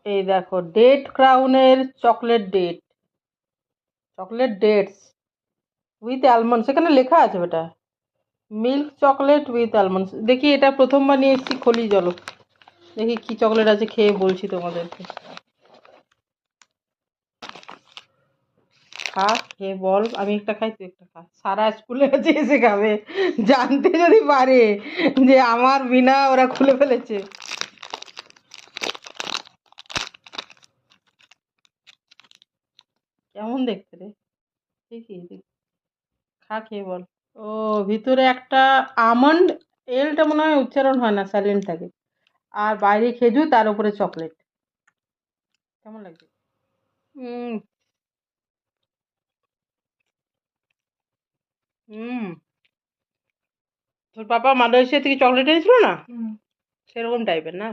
এই দেখো, ডেট ক্রাউনের চকলেট ডেটস উইথ অ্যালমন্ড, সেখানে লেখা আছে বেটা, মিল্ক চকলেট উইথ অ্যালমন্ডস। দেখি, এটা প্রথমবার নিয়ে এসেছি, খোলি চলো দেখি কি চকলেট আছে, খেয়ে বলছি তোমাদেরকে। খা, খেয়ে বল। আমি একটা খাই, তুই একটা খা। সারা স্কুলে আছে, এসে খাবে, জানতে যদি পারে যে আমার বিনা ওরা খুলে ফেলেছে। কেমন দেখতে রে? দেখি দেখি, খা, খেয়ে বল। ও, ভিতরে একটা আমন্ড, এলটা মনে হয় উচ্চারণ হয় না, সাইলেন্ট থাকে। আর বাইরে খেজুর, তার উপরে চকলেট। কেমন লাগছে? হুম। হুম। তোর পাপা মালয়েশিয়া থেকে চকলেট এনেছিল না, সেরকম টাইপের না?